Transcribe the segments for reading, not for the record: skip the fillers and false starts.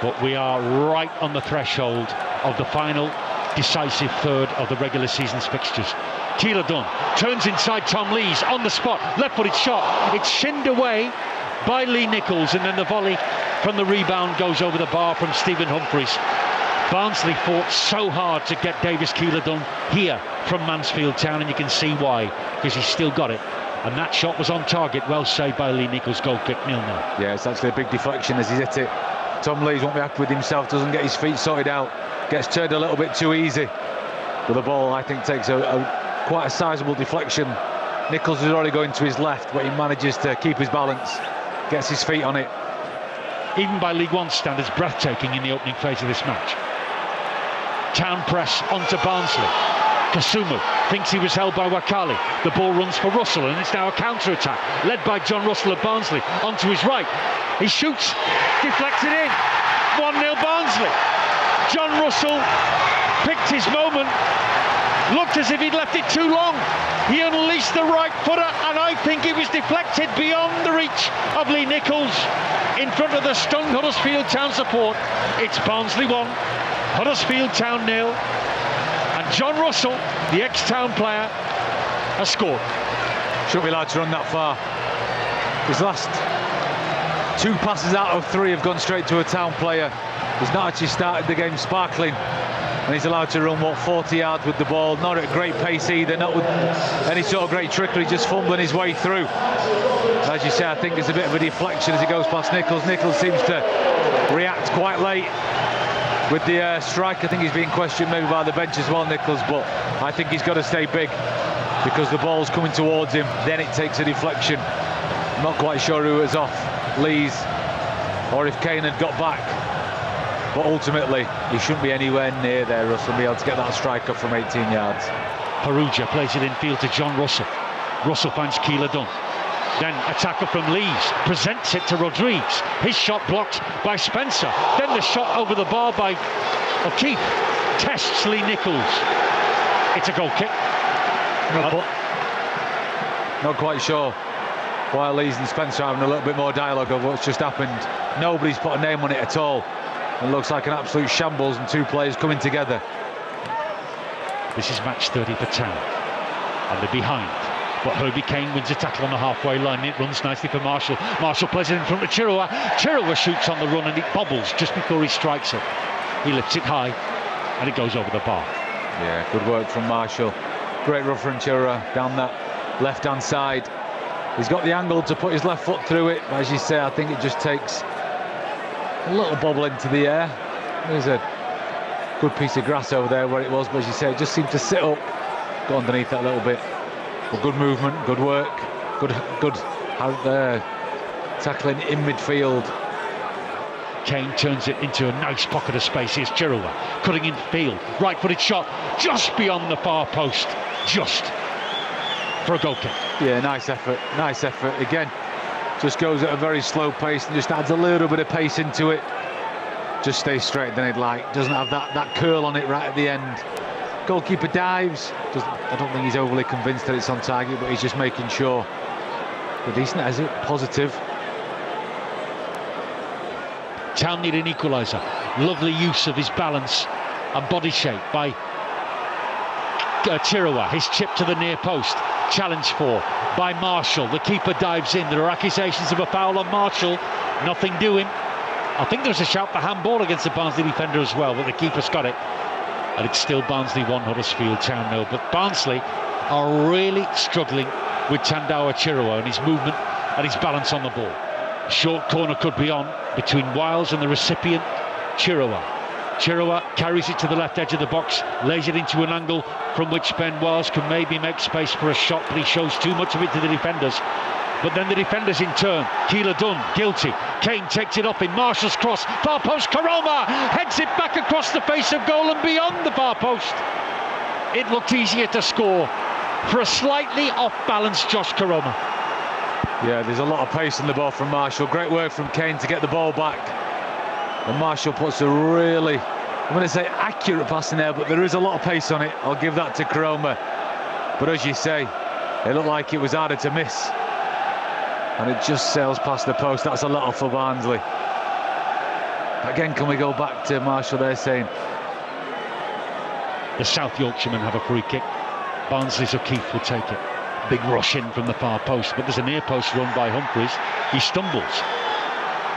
But we are right on the threshold of the final decisive third of the regular season's fixtures. Keeler Dunn turns inside Tom Lees on the spot, left-footed shot. It's shinned away by Lee Nichols, and then the volley from the rebound goes over the bar from Stephen Humphreys. Barnsley fought so hard to get Davis Keeler-Dunn here from Mansfield Town, and you can see why, because he's still got it. And that shot was on target, well saved by Lee Nichols. Goal kick, 0-0. Yeah, it's actually a big deflection as he's hit it. Tom Lees won't be happy with himself, doesn't get his feet sorted out, gets turned a little bit too easy. But the ball, I think, takes quite a sizable deflection. Nichols is already going to his left, but he manages to keep his balance, gets his feet on it. Even by League One standards, breathtaking in the opening phase of this match. Town press onto Barnsley. Kasumu thinks he was held by Wakali. The ball runs for Russell, and it's now a counter-attack led by John Russell of Barnsley onto his right. He shoots, deflected in. 1-0 Barnsley. John Russell picked his moment, looked as if he'd left it too long. He unleashed the right footer, and I think it was deflected beyond the reach of Lee Nichols in front of the stunned Huddersfield Town support. It's Barnsley 1, Huddersfield Town 0, and John Russell, the ex-Town player, has scored. Shouldn't be allowed to run that far. His last 2 passes out of 3 have gone straight to a Town player. He's not actually started the game sparkling, and he's allowed to run, 40 yards with the ball. Not at great pace either, not with any sort of great trickery, just fumbling his way through. As you say, I think there's a bit of a deflection as he goes past Nichols. Nichols seems to react quite late with the strike. I think he's being questioned maybe by the bench as well, Nichols, but I think he's got to stay big because the ball's coming towards him. Then it takes a deflection. I'm not quite sure who was off, Lees or if Kane had got back. But ultimately, he shouldn't be anywhere near there, Russell, be able to get that strike off from 18 yards. Perugia plays it infield to John Russell. Russell finds Keeler Dunn. Then a tackle from Lees, presents it to Rodriguez. His shot blocked by Spencer. Then the shot over the bar by O'Keefe. Tests Lee Nichols. It's a goal kick. Not quite sure why Lees and Spencer are having a little bit more dialogue of what's just happened. Nobody's put a name on it at all. It looks like an absolute shambles and 2 players coming together. This is match 30 for Town, and they're behind. But Herbie Kane wins a tackle on the halfway line. It runs nicely for Marshall. Marshall plays it in front of Chirua. Chirua shoots on the run, and it bobbles just before he strikes it. He lifts it high, and it goes over the bar. Yeah, good work from Marshall. Great run from Chirua down that left-hand side. He's got the angle to put his left foot through it. As you say, I think it just takes a little bobble into the air. There's a good piece of grass over there where it was, but as you say, it just seemed to sit up, go underneath that a little bit. But good movement, good work, good tackling in midfield. Kane turns it into a nice pocket of space. Here's Chirua cutting in field, right-footed shot just beyond the far post, just for a goal kick. Yeah, nice effort again. Just goes at a very slow pace and just adds a little bit of pace into it. Just stays straight than he'd like. Doesn't have that curl on it right at the end. Goalkeeper dives. I don't think he's overly convinced that it's on target, but he's just making sure. But decent as it, positive. Town need an equaliser. Lovely use of his balance and body shape by Chirua. His chip to the near post. Challenge for by Marshall. The keeper dives in. There are accusations of a foul on Marshall. Nothing doing. I think there's a shout for handball against the Barnsley defender as well, but the keeper's got it. And it's still Barnsley 1, Huddersfield Town 0. But Barnsley are really struggling with Tandawa Chirua and his movement and his balance on the ball. Short corner could be on between Wiles and the recipient, Chirua. Chirua carries it to the left edge of the box, lays it into an angle from which Ben Wiles can maybe make space for a shot, but he shows too much of it to the defenders. But then the defenders in turn, Keeler Dunn, guilty. Kane takes it up in Marshall's cross, far post, Koroma heads it back across the face of goal and beyond the far post. It looked easier to score for a slightly off-balance Josh Koroma. Yeah, there's a lot of pace in the ball from Marshall. Great work from Kane to get the ball back. And Marshall puts a really, I'm going to say accurate pass in there, but there is a lot of pace on it. I'll give that to Koroma. But as you say, it looked like it was harder to miss. And it just sails past the post. That's a lot for Barnsley. Again, can we go back to Marshall there saying... The South Yorkshiremen have a free kick. Barnsley's O'Keefe will take it. Big rush in from the far post, but there's a near post run by Humphreys. He stumbles.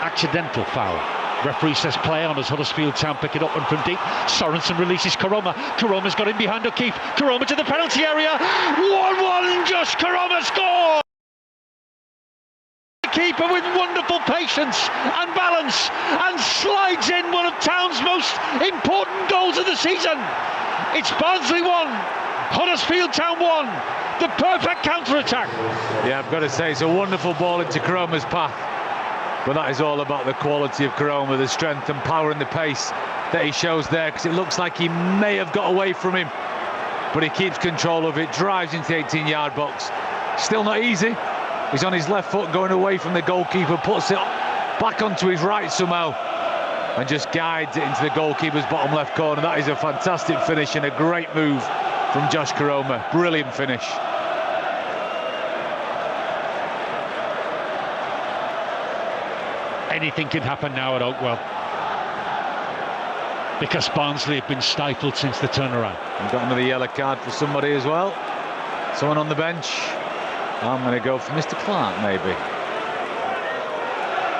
Accidental foul. Referee says play on as Huddersfield Town pick it up, and from deep, Sorensen releases Koroma. Koroma's got in behind O'Keefe. Koroma to the penalty area. 1-1, Josh Koroma scores! The keeper with wonderful patience and balance, and slides in one of Town's most important goals of the season. It's Barnsley 1, Huddersfield Town 1. The perfect counter-attack. Yeah, I've got to say, it's a wonderful ball into Koroma's path. But that is all about the quality of Koroma, the strength and power and the pace that he shows there, because it looks like he may have got away from him, but he keeps control of it, drives into the 18-yard box. Still not easy. He's on his left foot going away from the goalkeeper, puts it back onto his right somehow, and just guides it into the goalkeeper's bottom left corner. That is a fantastic finish and a great move from Josh Koroma. Brilliant finish. Anything can happen now at Oakwell, because Barnsley have been stifled since the turnaround. We've got another yellow card for somebody as well. Someone on the bench. I'm going to go for Mr. Clark, maybe.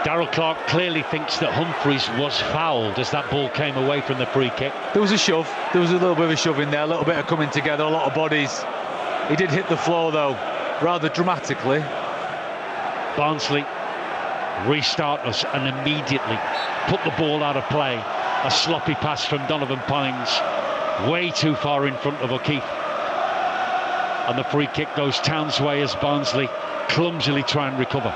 Darrell Clark clearly thinks that Humphreys was fouled as that ball came away from the free kick. There was a shove. There was a little bit of a shove in there, a little bit of coming together, a lot of bodies. He did hit the floor, though, rather dramatically. Barnsley restart us and immediately put the ball out of play. A sloppy pass from Donovan Pines, way too far in front of O'Keefe. And the free kick goes Town's way as Barnsley clumsily try and recover.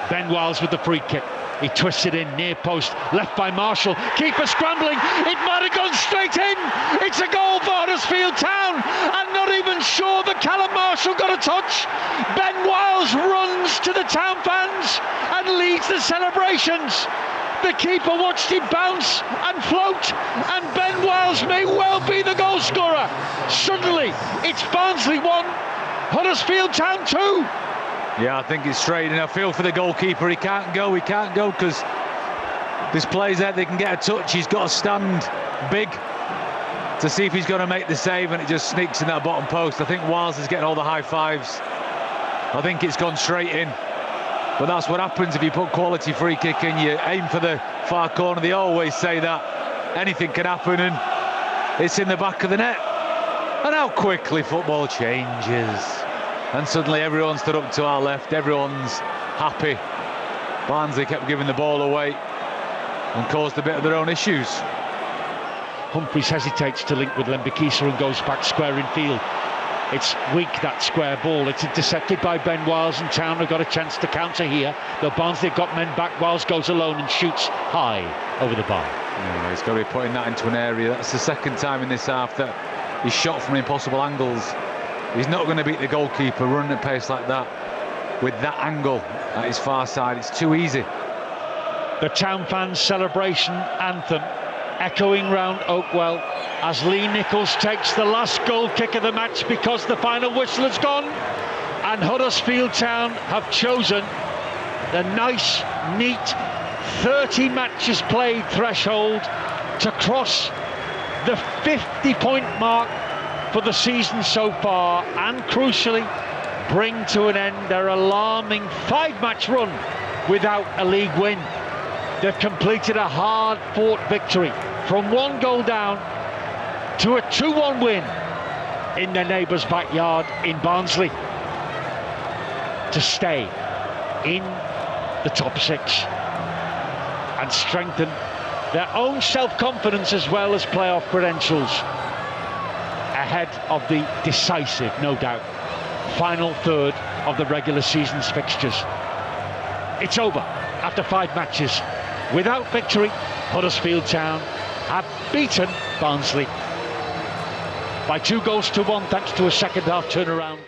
Ben Wiles with the free kick. He twists it in, near post, left by Marshall. Keeper scrambling, it might have gone straight in. It's a goal for Huddersfield Town, and not even sure that Callum Marshall got a touch. Ben Wiles runs to the Town fans and leads the celebrations. The keeper watched him bounce and float, and Ben Wiles may well be the goal scorer. Suddenly, it's Barnsley 1, Huddersfield Town 2. Yeah, I think it's straight, and I feel for the goalkeeper. He can't go because there's players there that can get a touch. He's got to stand big to see if he's going to make the save, and it just sneaks in that bottom post. I think Wiles is getting all the high fives. I think it's gone straight in. But that's what happens if you put quality free kick in. You aim for the far corner. They always say that anything can happen, and it's in the back of the net. And how quickly football changes. And suddenly everyone stood up to our left. Everyone's happy. Barnsley kept giving the ball away and caused a bit of their own issues. Humphreys hesitates to link with Lembikisa and goes back square in field. It's weak, that square ball. It's intercepted by Ben Wiles, and Town have got a chance to counter here. Though Barnsley have got men back. Wiles goes alone and shoots high over the bar. Yeah, he's got to be putting that into an area. That's the second time in this half that he's shot from impossible angles. He's not going to beat the goalkeeper running at pace like that with that angle at his far side. It's too easy. The Town fans' celebration anthem echoing round Oakwell as Lee Nichols takes the last goal kick of the match, because the final whistle has gone, and Huddersfield Town have chosen the nice, neat 30 matches played threshold to cross the 50-point mark for the season so far, and crucially bring to an end their alarming 5-match run without a league win. They've completed a hard-fought victory from 1 goal down to a 2-1 win in their neighbours' backyard in Barnsley to stay in the top 6 and strengthen their own self-confidence as well as playoff credentials ahead of the decisive, no doubt, final third of the regular season's fixtures. It's over after 5 matches. Without victory, Huddersfield Town have beaten Barnsley by 2 goals to 1 thanks to a second half turnaround.